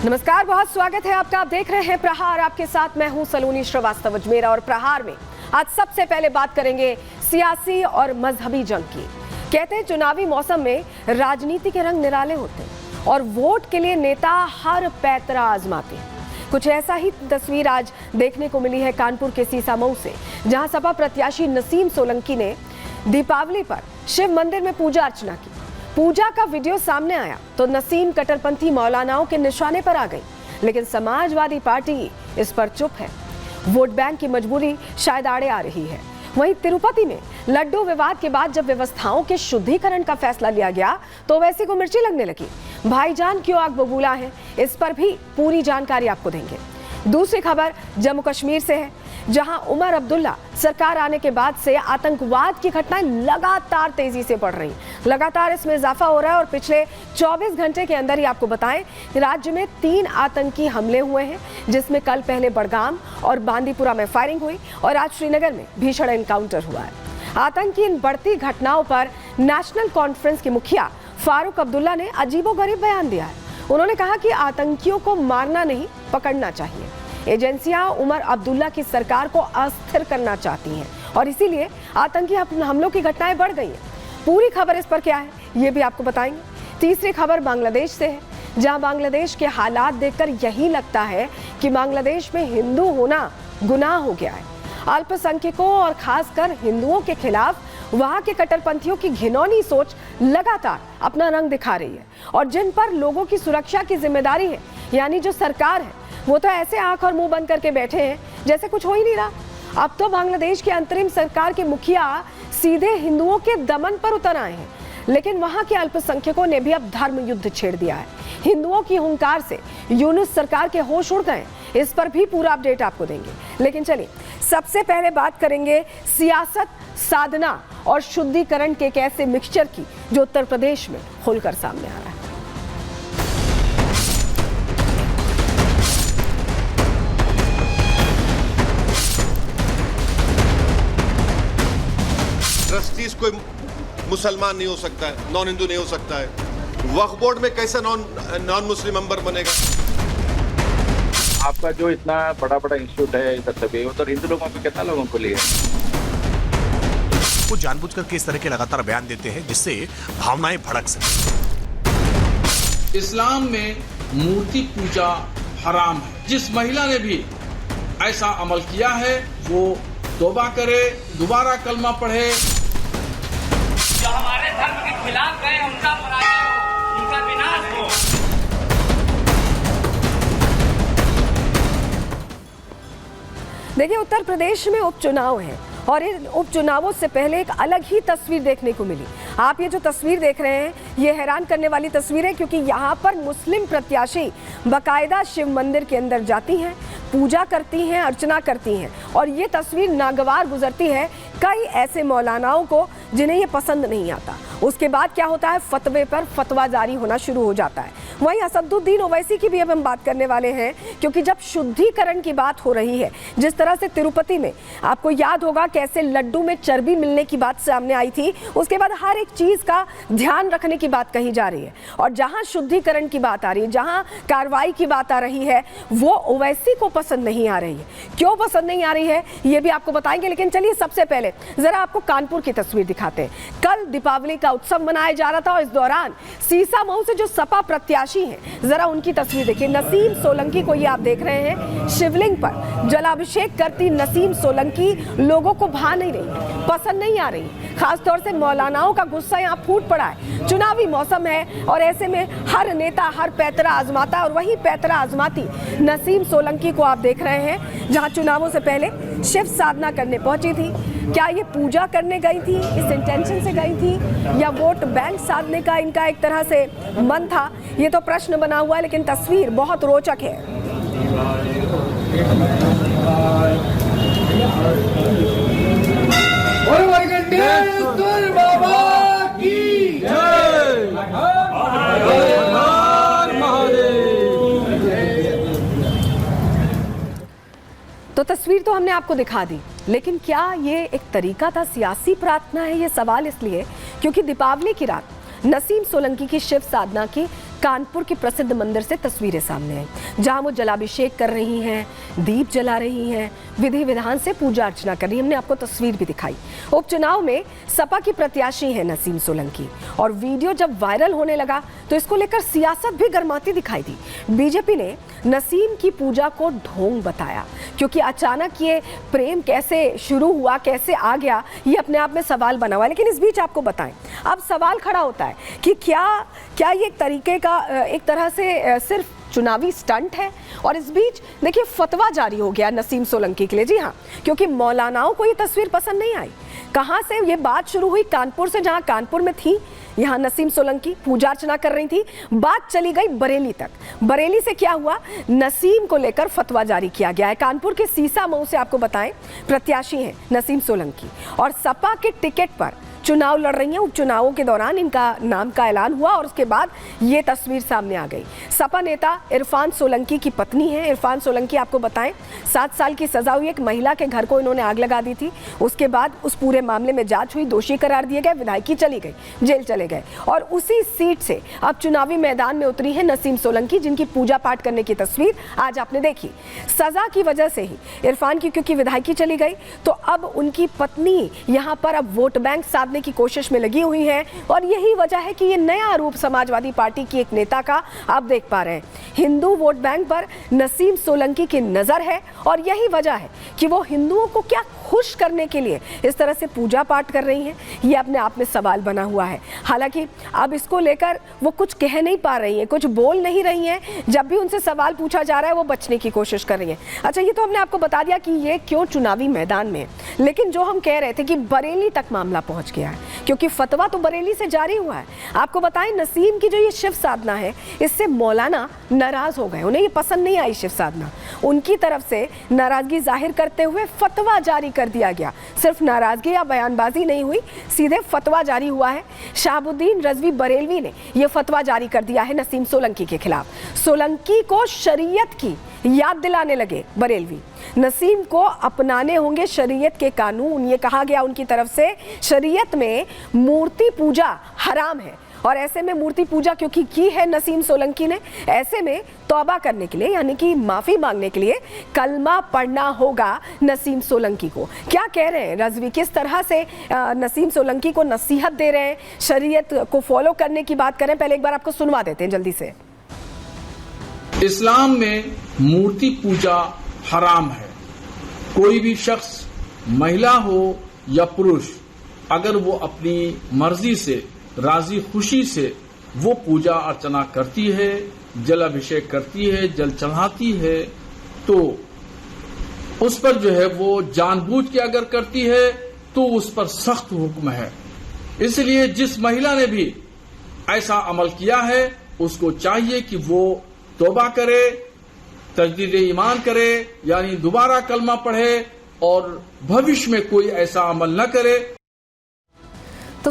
नमस्कार, बहुत स्वागत है आपका। आप देख रहे हैं प्रहार। आपके साथ मैं हूं सलोनी श्रीवास्तव अजमेरा और प्रहार में आज सबसे पहले बात करेंगे सियासी और मजहबी जंग की। कहते हैं चुनावी मौसम में राजनीति के रंग निराले होते हैं और वोट के लिए नेता हर पैतरा आजमाते हैं। कुछ ऐसा ही तस्वीर आज देखने को मिली है कानपुर के सीसामऊ से, जहां सपा प्रत्याशी नसीम सोलंकी ने दीपावली पर शिव मंदिर में पूजा अर्चना की। पूजा का वीडियो सामने आया तो नसीम कट्टरपंथी मौलानाओं के निशाने पर आ गई, लेकिन समाजवादी पार्टी इस पर चुप है। वोट बैंक की मजबूरी शायद आड़े आ रही है। वहीं तिरुपति में लड्डू विवाद के बाद जब व्यवस्थाओं के शुद्धिकरण का फैसला लिया गया तो वैसी को मिर्ची लगने लगी। भाईजान क्यों आग बबूला है, इस पर भी पूरी जानकारी आपको देंगे। दूसरी खबर जम्मू कश्मीर से है, जहां उमर अब्दुल्ला सरकार आने के बाद से आतंकवाद की घटनाएं लगातार तेजी से बढ़ रही, लगातार इसमें इजाफा हो रहा है। और पिछले 24 घंटे के अंदर ही आपको बताएं राज्य में 3 आतंकी हमले हुए हैं, जिसमें कल पहले बड़गाम और बांदीपुरा में फायरिंग हुई और आज श्रीनगर में भीषण एनकाउंटर हुआ है। आतंक की इन बढ़ती घटनाओं पर नेशनल कॉन्फ्रेंस के मुखिया फारूक अब्दुल्ला ने अजीबोगरीब बयान दिया है। उन्होंने कहा कि आतंकियों को मारना नहीं, पकड़ना चाहिए। एजेंसियां उमर अब्दुल्ला की सरकार को अस्थिर करना चाहती हैं और इसीलिए आतंकी हमलों की घटनाएं बढ़ गई हैं। पूरी खबर इस पर क्या है ये भी आपको बताएंगे। तीसरी खबर बांग्लादेश से है, जहां बांग्लादेश के हालात देखकर यही लगता है कि बांग्लादेश में हिंदू होना गुनाह हो गया है। अल्पसंख्यकों और खासकर हिंदुओं के खिलाफ वहां के कट्टरपंथियों की घिनौनी सोच लगातार अपना रंग दिखा रही है और जिन पर लोगों की सुरक्षा की जिम्मेदारी है, यानी जो सरकार है, वो तो ऐसे आंख और मुंह बंद करके बैठे हैं जैसे कुछ हो ही नहीं रहा। अब तो बांग्लादेश की अंतरिम सरकार के मुखिया सीधे हिंदुओं के दमन पर उतर आए हैं, लेकिन वहां के अल्पसंख्यकों ने भी अब धर्म युद्ध छेड़ दिया है। हिंदुओं की हुंकार से यूनुस सरकार के होश उड़ गए। इस पर भी पूरा अपडेट आपको देंगे, लेकिन चलिए सबसे पहले बात करेंगे सियासत, साधना और शुद्धिकरण के एक ऐसे मिक्सचर की जो उत्तर प्रदेश में खुलकर सामने आ रहा है। ट्रस्टीज कोई मुसलमान नहीं हो सकता है, नॉन हिंदू नहीं हो सकता है। वक्फ बोर्ड में कैसे नॉन मुस्लिम मेंबर बनेगा? आपका जो इतना बड़ा बड़ा इंस्टीट्यूट है इधर सभी उधर हिंदू लोगों को कितना लोगों को लिए वो जानबूझकर के इस तरह के लगातार बयान देते हैं जिससे भावनाएं भड़क सके। इस्लाम में मूर्ति पूजा हराम है। जिस महिला ने भी ऐसा अमल किया है वो तौबा करे, दोबारा कलमा पढ़े। जो हमारे धर्म के खिलाफ गए उनका पराजय हो, उनका विनाश हो। देखिए, उत्तर प्रदेश में उपचुनाव है और इन उपचुनावों से पहले एक अलग ही तस्वीर देखने को मिली। आप ये जो तस्वीर देख रहे हैं ये हैरान करने वाली तस्वीर है, क्योंकि यहाँ पर मुस्लिम प्रत्याशी बाकायदा शिव मंदिर के अंदर जाती हैं, पूजा करती हैं, अर्चना करती हैं और ये तस्वीर नागवार गुजरती है कई ऐसे मौलानाओं को जिन्हें ये पसंद नहीं आता। उसके बाद क्या होता है, फतवे पर फतवा जारी होना शुरू हो जाता है। वहीं असदुद्दीन ओवैसी की भी अब हम बात करने वाले हैं, क्योंकि जब शुद्धिकरण की बात हो रही है, जिस तरह से तिरुपति में आपको याद होगा कैसे लड्डू में चर्बी मिलने की बात सामने आई थी, उसके बाद हर एक चीज का ध्यान रखने की बात कही जा रही है और जहां शुद्धिकरण की बात आ रही है, जहां कार्रवाई की बात आ रही है, वो ओवैसी को पसंद नहीं आ रही है। क्यों पसंद नहीं आ रही है ये भी आपको बताएंगे, लेकिन चलिए सबसे पहले जरा आपको कानपुर की तस्वीर दिखाते हैं। कल दीपावली का उत्सव मनाया जा रहा था और इस दौरान सीसामऊ से जो सपा प्रत्याशी हैं, जरा उनकी तस्वीर देखिए। नसीम सोलंकी को ये आप देख रहे हैं, शिवलिंग पर जलाभिषेक करती नसीम सोलंकी लोगों को भा नहीं रही, पसंद नहीं आ रही। खासतौर से मौलानाओं का गुस्सा यहाँ फूट पड़ा है। चुनावी मौसम है और ऐसे में हर नेता हर पैतरा आजमाता है और वही पैतरा आजमाती नसीम सोलंकी को आप देख रहे हैं, जहाँ चुनावों से पहले शिव साधना करने पहुंची थी। क्या ये पूजा करने गई थी, इस इंटेंशन से गई थी, या वोट बैंक साधने का इनका एक तरह से मन था, ये तो प्रश्न बना हुआ है, लेकिन तस्वीर बहुत रोचक है। तो तस्वीर तो हमने आपको दिखा दी, लेकिन क्या ये एक तरीका था, सियासी प्रार्थना है? ये सवाल इसलिए क्योंकि दीपावली की रात नसीम सोलंकी की शिव साधना की कानपुर के प्रसिद्ध मंदिर से तस्वीरें सामने आई, जहां वो जलाभिषेक कर रही हैं, दीप जला रही हैं, विधि विधान से पूजा अर्चना कर रही हैं। हमने आपको तस्वीर भी दिखाई। उपचुनाव में सपा की प्रत्याशी है नसीम सोलंकी, और वीडियो जब वायरल होने लगा तो इसको लेकर सियासत भी गर्माती दिखाई दी। बीजेपी ने नसीम की पूजा को ढोंग बताया, क्योंकि अचानक ये प्रेम कैसे शुरू हुआ, कैसे आ गया, ये अपने आप में सवाल बना हुआ है। लेकिन इस बीच आपको बताएं, अब सवाल खड़ा होता है कि क्या ये एक तरीके का एक तरह से सिर्फ चुनावी स्टंट है। और इस बीच देखिए फतवा जारी हो गया नसीम सोलंकी के लिए। जी हाँ, क्योंकि मौलानाओं को ये तस्वीर पसंद नहीं आई। कहां से ये बात शुरू हुई? कानपुर से, जहां कानपुर में थी, यहां नसीम सोलंकी पूजा अर्चना कर रही थी, बात चली गई बरेली तक। बरेली से क्या हुआ? नसीम को लेकर फतवा जारी किया गया है। कानपुर के सीसा मऊ से आपको बताएं प्रत्याशी हैं नसीम सोलंकी, और सपा के टिकट पर चुनाव लड़ रही हैं। उपचुनावों के दौरान इनका नाम का ऐलान हुआ और उसके बाद ये तस्वीर सामने आ गई। सपा नेता इरफान सोलंकी की पत्नी है। इरफान सोलंकी आपको बताएं 7 साल की सजा हुई। एक महिला के घर को इन्होंने आग लगा दी थी। उसके बाद उस पूरे मामले में जांच हुई, दोषी करार दिए गए, विधायकी चली गई, जेल चले गए। और उसी सीट से अब चुनावी मैदान में उतरी है नसीम सोलंकी, जिनकी पूजा पाठ करने की तस्वीर आज आपने देखी। सजा की वजह से ही इरफान की क्योंकि विधायकी चली गई, तो अब उनकी पत्नी यहाँ पर अब वोट बैंक साधने की कोशिश में लगी हुई है। और यही वजह है कि ये नया रूप समाजवादी पार्टी की एक नेता का आप देख पा रहे हैं। हिंदू वोट बैंक पर नसीम सोलंकी की नजर है, और यही वजह है कि वो हिंदुओं को क्या खुश करने के लिए इस तरह से पूजा पाठ कर रही हैं, ये अपने आप में सवाल बना हुआ है। हालांकि अब इसको लेकर वो कुछ कह नहीं पा रही हैं, कुछ बोल नहीं रही हैं। जब भी उनसे सवाल पूछा जा रहा है वो बचने की कोशिश कर रही हैं। अच्छा, ये तो हमने आपको बता दिया कि ये क्यों चुनावी मैदान में, लेकिन जो हम कह रहे थे कि बरेली तक मामला पहुंच गया है, क्योंकि फतवा तो बरेली से जारी हुआ है। आपको बताएं नसीम की जो ये शिव साधना है, इससे मौलाना नाराज हो गए, उन्हें ये पसंद नहीं आई शिव साधना। उनकी तरफ से नाराजगी जाहिर करते हुए फतवा जारी कर दिया गया। सिर्फ नाराजगी या बयानबाजी नहीं हुई, सीधे फतवा जारी हुआ है। शहाबुद्दीन रजवी बरेलवी ने यह फतवा जारी कर दिया है नसीम सोलंकी के खिलाफ। सोलंकी को शरीयत की याद दिलाने लगे बरेलवी। नसीम को अपनाने होंगे शरीयत के कानून, ये कहा गया उनकी तरफ से। शरीयत में मूर्ति पूजा हराम है, और ऐसे में मूर्ति पूजा क्योंकि की है नसीम सोलंकी ने, ऐसे में तौबा करने के लिए, यानी कि माफी मांगने के लिए कलमा पढ़ना होगा नसीम सोलंकी को। क्या कह रहे हैं रजवी, किस तरह से नसीम सोलंकी को नसीहत दे रहे हैं, शरीयत को फॉलो करने की बात करें। पहले एक बार आपको सुनवा देते हैं जल्दी से। इस्लाम में मूर्ति पूजा हराम है। कोई भी शख्स, महिला हो या पुरुष, अगर वो अपनी मर्जी से, राजी खुशी से वो पूजा अर्चना करती है, जल अभिषेक करती है, जल चढ़ाती है, तो उस पर जो है वो जानबूझ के अगर करती है तो उस पर सख्त हुक्म है। इसलिए जिस महिला ने भी ऐसा अमल किया है उसको चाहिए कि वो तौबा करे, तजदीद ईमान करे, यानी दोबारा कलमा पढ़े और भविष्य में कोई ऐसा अमल न करे।